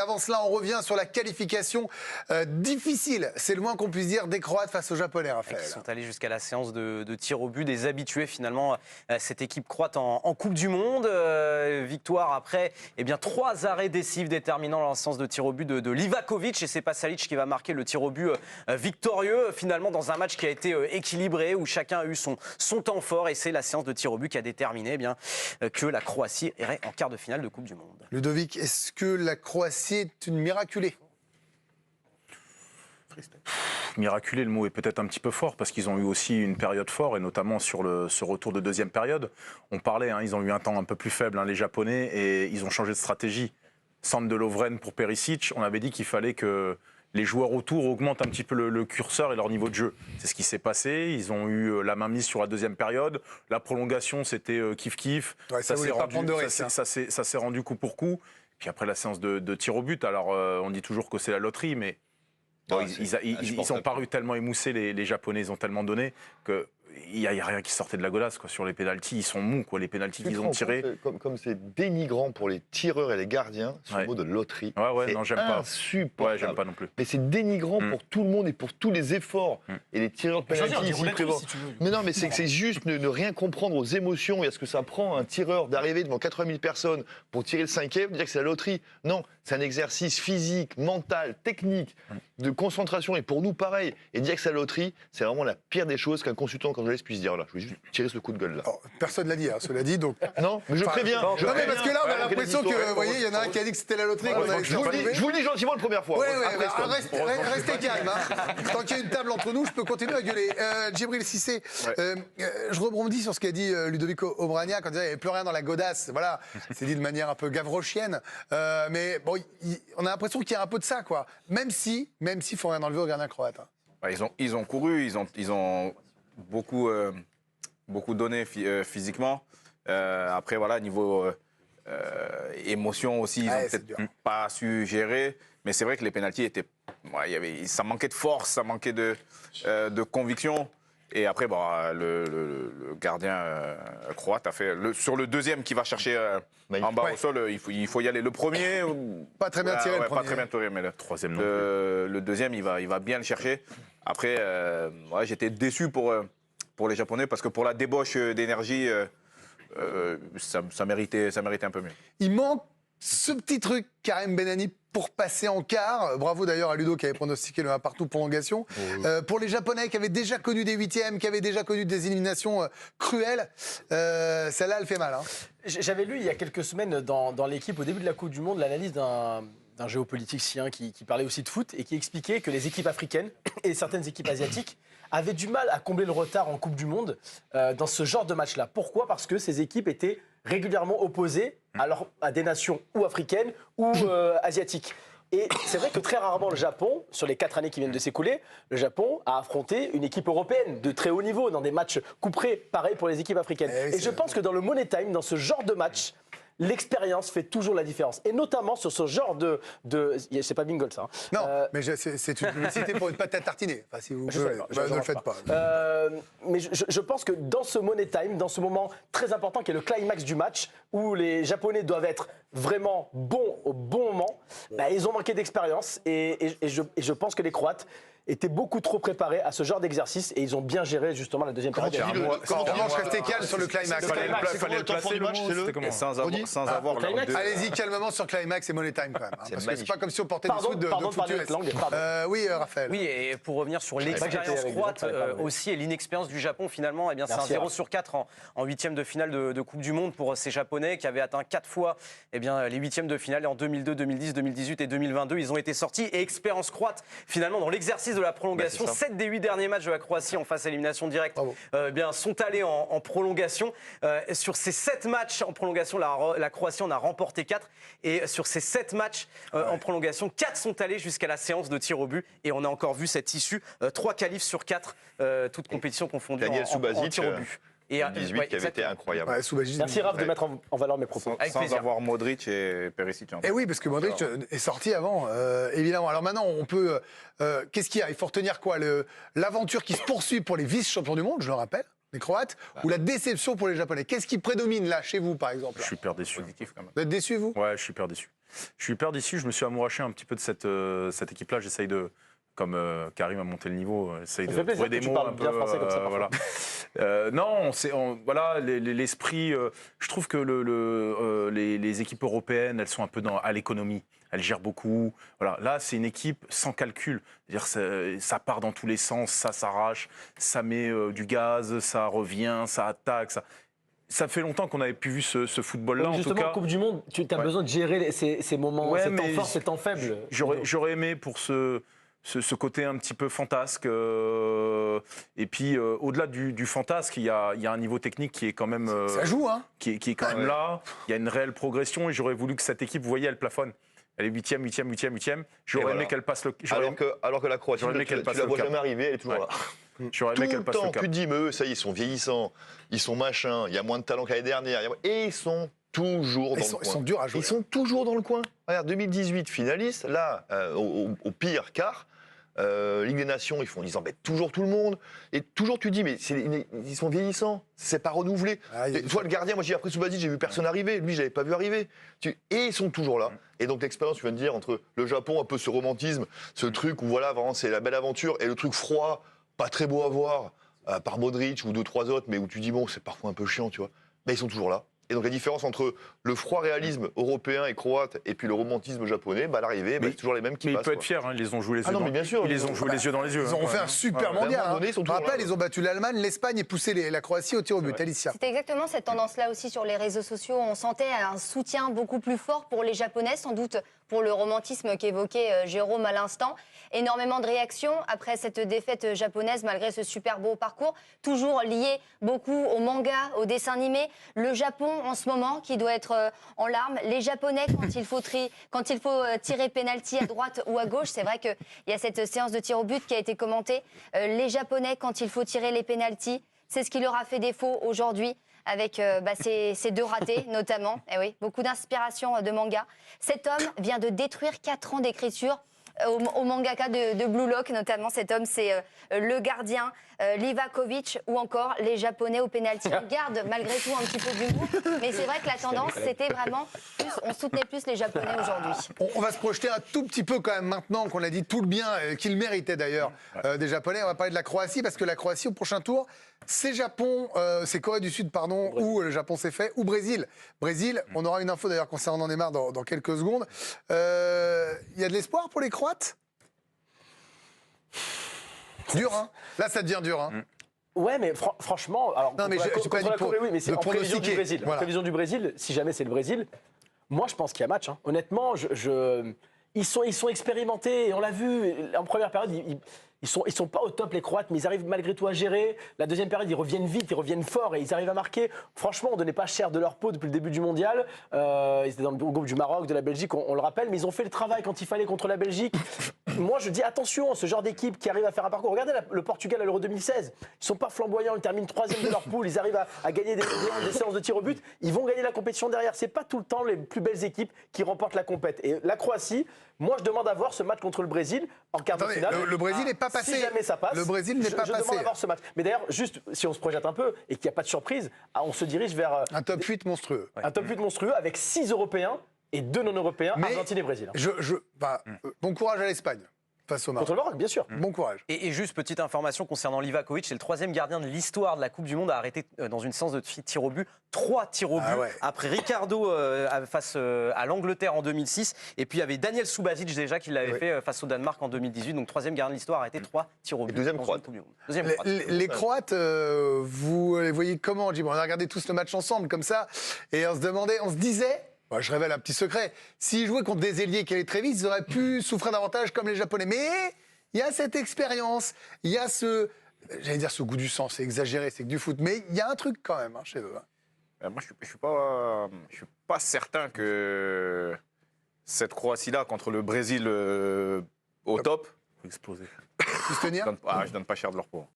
Avant cela, on revient sur la qualification difficile, c'est le moins qu'on puisse dire, des Croates face aux Japonais, Raphaël. Ils sont allés jusqu'à la séance de tir au but, des habitués finalement, cette équipe croate en Coupe du Monde. Victoire après 3 arrêts décisifs déterminants dans la séance de tir au but de Livakovic, et c'est Pasalic qui va marquer le tir au but victorieux finalement dans un match qui a été équilibré, où chacun a eu son temps fort, et c'est la séance de tir au but qui a déterminé que la Croatie irait en quart de finale de Coupe du Monde. Ludovic, est-ce que la Croatie est une miraculée? Miraculé, le mot est peut-être un petit peu fort, parce qu'ils ont eu aussi une période forte, et notamment sur ce retour de deuxième période. On parlait, ils ont eu un temps un peu plus faible, les Japonais, et ils ont changé de stratégie. Centre de Lovren pour Perisic, on avait dit qu'il fallait que les joueurs autour augmentent un petit peu le curseur et leur niveau de jeu. C'est ce qui s'est passé. Ils ont eu la main mise sur la deuxième période. La prolongation, c'était kiff-kiff. Ouais, ça s'est rendu coup pour coup. Puis après la séance de tir au but, alors on dit toujours que c'est la loterie, mais bon, ils ont paru tellement émoussés, les Japonais, ils ont tellement donné que il n'y a rien qui sortait de la godasse, sur les pénaltys. Ils sont mous, les pénaltys qu'ils ont tirés. Comme c'est dénigrant pour les tireurs et les gardiens, ce mot de loterie. Non, j'aime pas. Insupportable. J'aime pas non plus. Mais c'est dénigrant pour tout le monde et pour tous les efforts. Et les tireurs de pénaltys, mais non, mais c'est juste ne rien comprendre aux émotions et à ce que ça prend un tireur d'arriver devant 80 000 personnes pour tirer le cinquième, dire que c'est la loterie. Non, c'est un exercice physique, mental, technique, de concentration. Et pour nous, pareil. Et dire que c'est la loterie, c'est vraiment la pire des choses qu'un consultant quand je laisse puisse dire. Là, je vais juste tirer ce coup de gueule là. Oh, personne l'a dit, cela dit. Donc... Non, mais je préviens. Non, mais parce que là, on a l'impression que, vous voyez, il y en a un qui a dit que c'était la loterie. Je vous le dis gentiment la première fois. Restez calme. Tant qu'il y a une table entre nous, je peux continuer à gueuler. Djibril Cissé, je rebondis sur ce qu'a dit Ludovic Obrania quand il disait qu'il n'y avait plus rien dans la godasse. Voilà, c'est dit de manière un peu gavrochienne. Mais bon, on a l'impression qu'il y a un peu de ça, quoi. Même si il faut rien enlever au gardien croate. Ils ont couru, ils ont beaucoup donné physiquement. Après, voilà, niveau émotion aussi, ils n'ont peut-être pas su gérer. Mais c'est vrai que les pénaltys étaient... ça manquait de force, ça manquait de conviction. Et après, le gardien croate a fait... sur le deuxième qui va chercher en bas au sol, il faut y aller. Le premier... Pas très bien tiré, le premier. Pas très bien tiré, mais troisième le deuxième, il va bien le chercher. Après, j'étais déçu pour les Japonais, parce que pour la débauche d'énergie, ça méritait un peu mieux. Il manque ce petit truc, Karim Benani, pour passer en quart. Bravo d'ailleurs à Ludo qui avait pronostiqué le 1 partout prolongation. Pour les Japonais qui avaient déjà connu des huitièmes, qui avaient déjà connu des éliminations cruelles, celle-là, elle fait mal. J'avais lu il y a quelques semaines dans l'équipe, au début de la Coupe du Monde, l'analyse d'un géopoliticien qui parlait aussi de foot et qui expliquait que les équipes africaines et certaines équipes asiatiques avaient du mal à combler le retard en Coupe du Monde dans ce genre de match-là. Pourquoi ? Parce que ces équipes étaient régulièrement opposées à des nations ou africaines ou asiatiques. Et c'est vrai que très rarement le Japon, sur les 4 années qui viennent de s'écouler, le Japon a affronté une équipe européenne de très haut niveau dans des matchs couperés, pareil pour les équipes africaines. Et je pense que dans le Money Time, dans ce genre de match, l'expérience fait toujours la différence. Et notamment sur ce genre de... C'est pas bingo, ça. Non, mais c'est une publicité pour une pâte à tartiner. Enfin, si vous ne le faites pas. Mais je pense que dans ce Money Time, dans ce moment très important qui est le climax du match, où les Japonais doivent être vraiment bons au bon moment, ils ont manqué d'expérience. Et je pense que les Croates étaient beaucoup trop préparés à ce genre d'exercice, et ils ont bien géré justement la deuxième période. Comment rester calme sur le climax? Fallait le placer le match, sans avoir Allez-y calmement sur climax et Money Time quand même. Parce que c'est pas comme si on portait des sous de foot US. Oui, Raphaël. Oui, et pour revenir sur l'expérience croate aussi et l'inexpérience du Japon finalement, c'est un 0 sur 4 en huitième de finale de Coupe du Monde pour ces Japonais qui avaient atteint 4 fois les huitièmes de finale en 2002, 2010, 2018 et 2022. Ils ont été sortis, et expérience croate finalement dans l'exercice de la prolongation. 7 des 8 derniers matchs de la Croatie en phase élimination directe sont allés en prolongation. Sur ces 7 matchs en prolongation, la Croatie en a remporté 4. Et sur ces 7 matchs en prolongation, 4 sont allés jusqu'à la séance de tir au but. Et on a encore vu cette issue, 3 qualifs sur 4, toutes compétitions confondues en tir au but. Et 18 qui avait été incroyable. Merci Raph de mettre en valeur mes propos. Sans avoir Modric et Perisic. Et oui, parce que Modric est sorti avant, évidemment. Alors maintenant, on peut... qu'est-ce qu'il y a? Il faut retenir quoi? L'aventure qui se poursuit pour les vice-champions du monde, je le rappelle, les Croates, ou la déception pour les Japonais? Qu'est-ce qui prédomine là, chez vous, par exemple? Je suis hyper déçu. Positif, quand même. Vous êtes déçu, vous? Ouais, je suis hyper déçu. Je suis hyper déçu, je me suis amouraché un petit peu de cette équipe-là. J'essaye de, comme Karim a monté le niveau, j'essaye de trouver des mots un peu. Bien français comme ça, voilà. Non, voilà, l'esprit. Je trouve que les équipes européennes, elles sont un peu à l'économie. Elles gèrent beaucoup. Voilà. Là, c'est une équipe sans calcul. C'est-à-dire, ça part dans tous les sens, ça s'arrache, ça met du gaz, ça revient, ça attaque. Ça fait longtemps qu'on n'avait plus vu ce football-là. Justement, en tout cas, Coupe du Monde, tu as besoin de gérer ces moments, ces temps forts, ces temps faibles. J'aurais aimé pour ce côté un petit peu fantasque. Et puis, au-delà du fantasque, il y a un niveau technique qui est quand même... Ça joue, hein. Qui est quand même là. Il y a une réelle progression et j'aurais voulu que cette équipe, vous voyez, elle plafonne. Elle est 8e. J'aurais aimé qu'elle passe le... Alors que la Croatie, tu la vois jamais arriver, elle est toujours là. J'aurais aimé qu'elle passe le cap. Tu te dis, mais eux, ça y est, ils sont vieillissants, ils sont machins, il y a moins de talent qu'à l'année dernière. Et ils sont toujours dans le coin. Ils sont durs à jouer. Ils sont toujours dans le coin. Regarde, 2018, finaliste, là, au pire quart, Ligue des Nations, ils embêtent toujours tout le monde. Et toujours, tu te dis, mais ils sont vieillissants, c'est pas renouvelé. Toi, le gardien, moi, après Subasic, j'ai vu personne arriver. Lui, je l'avais pas vu arriver. Et ils sont toujours là. Et donc, l'expérience, tu viens de dire, entre le Japon, un peu ce romantisme, ce truc où, voilà, vraiment, c'est la belle aventure, et le truc froid, pas très beau à voir, par Modric ou 2-3 autres, mais où tu dis, bon, c'est parfois un peu chiant, tu vois. Mais ils sont toujours là. Et donc la différence entre le froid réalisme européen et croate et puis le romantisme japonais, à l'arrivée, c'est toujours les mêmes qui passent. Mais il peut être fier, hein, ils les ont joués les yeux. Non, mais bien sûr. Ils les ont joués les yeux dans les yeux. Ils ont fait un super mondial. Je me rappelle, ils ont battu l'Allemagne, l'Espagne et poussé la Croatie au tir au but. Alicia. C'était exactement cette tendance-là aussi sur les réseaux sociaux. On sentait un soutien beaucoup plus fort pour les Japonais, sans doute pour le romantisme qu'évoquait Jérôme à l'instant. Énormément de réactions après cette défaite japonaise, malgré ce super beau parcours. Toujours lié beaucoup au manga, au dessin animé. Le Japon, en ce moment, qui doit être en larmes. Les Japonais, quand il faut tirer pénalty à droite ou à gauche. C'est vrai qu'il y a cette séance de tir au but qui a été commentée. Les Japonais, quand il faut tirer les pénaltys, c'est ce qui leur a fait défaut aujourd'hui, avec ces deux ratés notamment. Et oui, beaucoup d'inspiration de manga. Cet homme vient de détruire 4 ans d'écriture au mangaka de Blue Lock notamment. Cet homme, c'est le gardien Livakovic, ou encore les Japonais au pénalty. On garde malgré tout un petit peu d'humour, mais c'est vrai que la tendance, c'était vraiment on soutenait plus les Japonais aujourd'hui. On va se projeter un tout petit peu quand même maintenant qu'on a dit tout le bien qu'ils méritaient d'ailleurs des Japonais. On va parler de la Croatie, parce que la Croatie au prochain tour, c'est c'est Corée du Sud, pardon, où le Japon s'est fait, ou Brésil. Brésil, on aura une info d'ailleurs concernant Neymar dans quelques secondes. Il y a de l'espoir pour les Croates? Dur, hein. Là, ça devient dur, hein. Ouais, mais franchement, alors non, mais contre la Corée, oui, mais c'est en prévision du Brésil. Voilà. En prévision du Brésil, si jamais c'est le Brésil, moi je pense qu'il y a match. Hein. Honnêtement, ils sont expérimentés, et on l'a vu en première période. Ils sont pas au top, les Croates, mais ils arrivent malgré tout à gérer. La deuxième période, ils reviennent vite, ils reviennent fort et ils arrivent à marquer. Franchement, on donnait pas cher de leur peau depuis le début du mondial. Ils étaient dans le groupe du Maroc, de la Belgique, on le rappelle, mais ils ont fait le travail quand il fallait contre la Belgique. Moi, je dis attention, ce genre d'équipe qui arrive à faire un parcours. Regardez le Portugal à l'Euro 2016. Ils sont pas flamboyants, ils terminent 3e de leur poule, ils arrivent à gagner des séances de tir au but. Ils vont gagner la compétition derrière. C'est pas tout le temps les plus belles équipes qui remportent la compète. Et la Croatie, moi, je demande à voir ce match contre le Brésil en quart de finale. Le Brésil n'est pas passé. Si jamais ça passe, le Brésil n'est pas je passé. demande à voir ce match. Mais d'ailleurs, juste si on se projette un peu et qu'il n'y a pas de surprise, on se dirige vers un top 8 monstrueux. Un top 8 monstrueux avec 6 Européens et 2 non-européens, Argentine et Brésil. Bon courage à l'Espagne. Face au Maroc. Contre le Maroc, bien sûr. Bon courage. Et juste petite information concernant Livakovic, c'est le 3e gardien de l'histoire de la Coupe du Monde à arrêter dans une séance de tir au but 3 tirs au but, après Ricardo face à l'Angleterre en 2006, et puis il y avait Daniel Subasic déjà qui l'avait fait face au Danemark en 2018, donc 3e gardien de l'histoire à arrêter 3 tirs au but. Deuxième Croate. Les Croates, vous les voyez comment, Jim? On a regardé tous le match ensemble comme ça, et on se disait... je révèle un petit secret. S'ils jouaient contre des ailiers qui allaient très vite, ils auraient pu souffrir davantage comme les Japonais. Mais il y a cette expérience, il y a ce goût du sang, c'est exagéré, c'est que du foot. Mais il y a un truc quand même chez eux. Moi, je suis pas certain que cette Croatie-là contre le Brésil au top. Exploser. Je donne pas cher de leur peau.